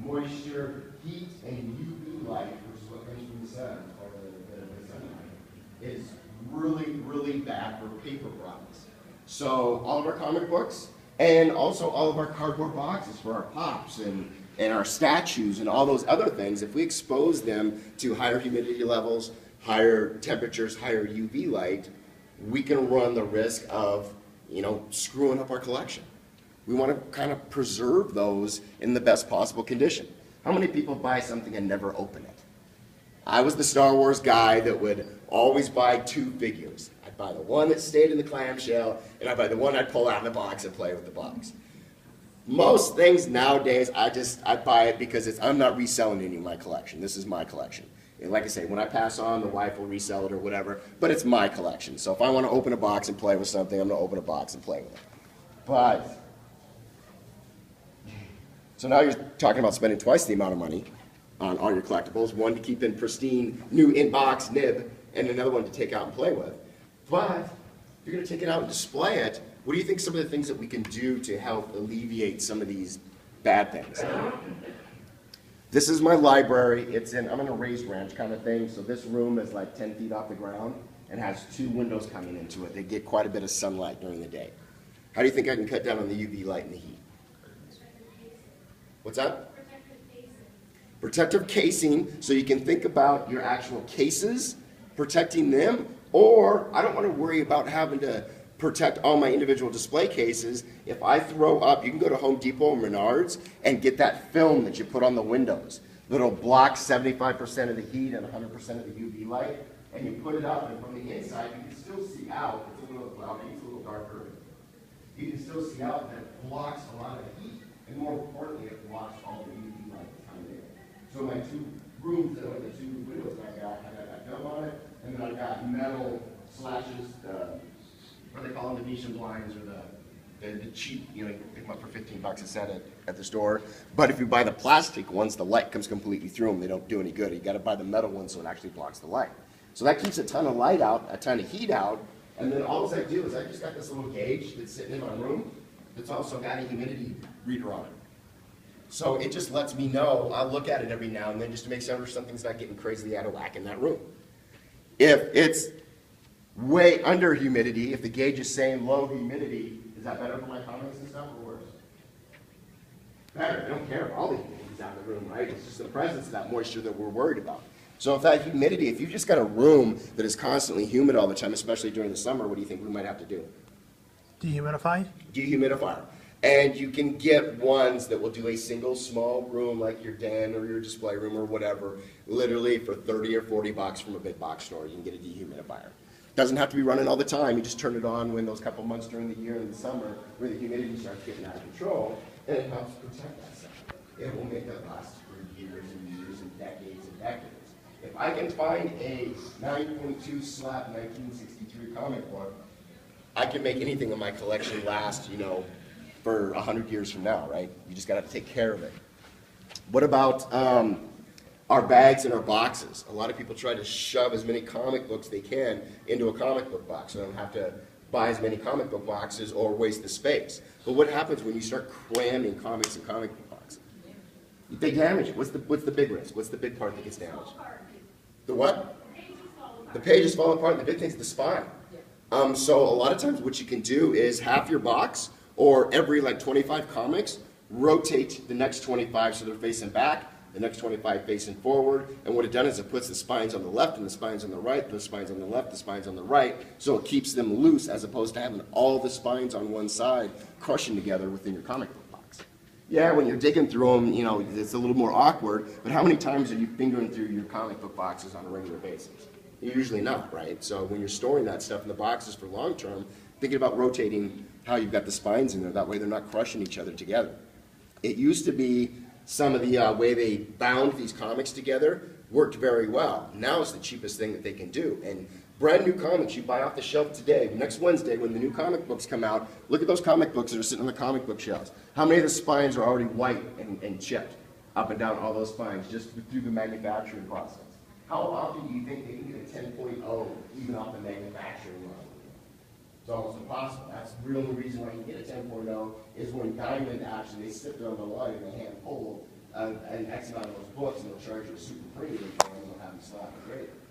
moisture, heat, and UV light, which is what comes from the sun, or the sunlight, is really, really bad for paper products. So all of our comic books, and also all of our cardboard boxes for our pops and our statues and all those other things, if we expose them to higher humidity levels, higher temperatures, higher UV light, we can run the risk of, screwing up our collection. We want to kind of preserve those in the best possible condition. How many people buy something and never open it? I was the Star Wars guy that would always buy 2 figures. I'd buy the one that stayed in the clamshell, and I'd buy the one I'd pull out of the box and play with the box. Most things nowadays, I buy it because I'm not reselling any of my collection. This is my collection. And like I say, when I pass on, the wife will resell it or whatever, but it's my collection. So if I want to open a box and play with something, I'm going to open a box and play with it. So now you're talking about spending twice the amount of money on all your collectibles, one to keep in pristine, new in-box nib, and another one to take out and play with. But if you're going to take it out and display it, what do you think some of the things that we can do to help alleviate some of these bad things? This is my library. I'm in a raised ranch kind of thing, so this room is like 10 feet off the ground and has 2 windows coming into it. They get quite a bit of sunlight during the day. How do you think I can cut down on the UV light and the heat? What's that? Protective casing, so you can think about your actual cases, protecting them, or I don't want to worry about having to protect all my individual display cases. If I throw up, you can go to Home Depot or Menards and get that film that you put on the windows that'll block 75% of the heat and 100% of the UV light, and you put it up, and from the inside you can still see out. It's a little cloudy, it's a little darker. You can still see out that it blocks a lot of the heat, and more importantly, it blocks all the UV light that's coming in. So my 2 rooms, the 2 windows I got that film on it, and then I've got metal slashes, what do they call them, the Venetian blinds, or the cheap, you pick them up for $15 a set at the store. But if you buy the plastic ones, the light comes completely through them. They don't do any good. You got to buy the metal ones so it actually blocks the light. So that keeps a ton of light out, a ton of heat out, and then all I do is I just got this little gauge that's sitting in my room that's also got a humidity reader on it. So it just lets me know. I'll look at it every now and then just to make sure something's not getting crazy out of whack in that room. If it's way under humidity, if the gauge is saying low humidity, is that better for my comics and stuff or worse? Better. I don't care if all the humidity's out of the room, right? It's just the presence of that moisture that we're worried about. So if that humidity, if you've just got a room that is constantly humid all the time, especially during the summer, what do you think we might have to do? Dehumidify? Dehumidifier. And you can get ones that will do a single small room like your den or your display room or whatever, literally for 30 or 40 bucks from a big box store. You can get a dehumidifier. Doesn't have to be running all the time. You just turn it on when those couple months during the year in the summer where the humidity starts getting out of control, and it helps protect that stuff. It will make that last for years and years and decades and decades. If I can find a 9.2 slap 1963 comic book, I can make anything in my collection last, for 100 years from now, right? You just got to take care of it. What about our bags and our boxes? A lot of people try to shove as many comic books they can into a comic book box, so they don't have to buy as many comic book boxes or waste the space. But what happens when you start cramming comics in comic book boxes? They damage it. What's the big risk? What's the big part that gets damaged? The what? The pages fall apart, and the big thing's the spine. So a lot of times what you can do is half your box, or every 25 comics, rotate the next 25 so they're facing back, the next 25 facing forward, and what it does is it puts the spines on the left and the spines on the right, the spines on the left, the spines on the right, so it keeps them loose as opposed to having all the spines on one side crushing together within your comic book box. Yeah, when you're digging through them, it's a little more awkward, but how many times are you fingering through your comic book boxes on a regular basis? Usually not, right? So when you're storing that stuff in the boxes for long term, thinking about rotating how you've got the spines in there, that way they're not crushing each other together. It used to be some of the way they bound these comics together worked very well. Now it's the cheapest thing that they can do. And brand new comics you buy off the shelf today, next Wednesday when the new comic books come out, look at those comic books that are sitting on the comic book shelves. How many of the spines are already white and chipped up and down all those spines just through the manufacturing process? How often do you think they can get a 10.0 even off the manufacturing line? It's almost impossible. That's the real reason why you get a 10.0 is when Diamond actually, they sipped it on the line and they hand pull an X amount of those books, and they'll charge you a super premium for them, and they'll have them slap and grade it.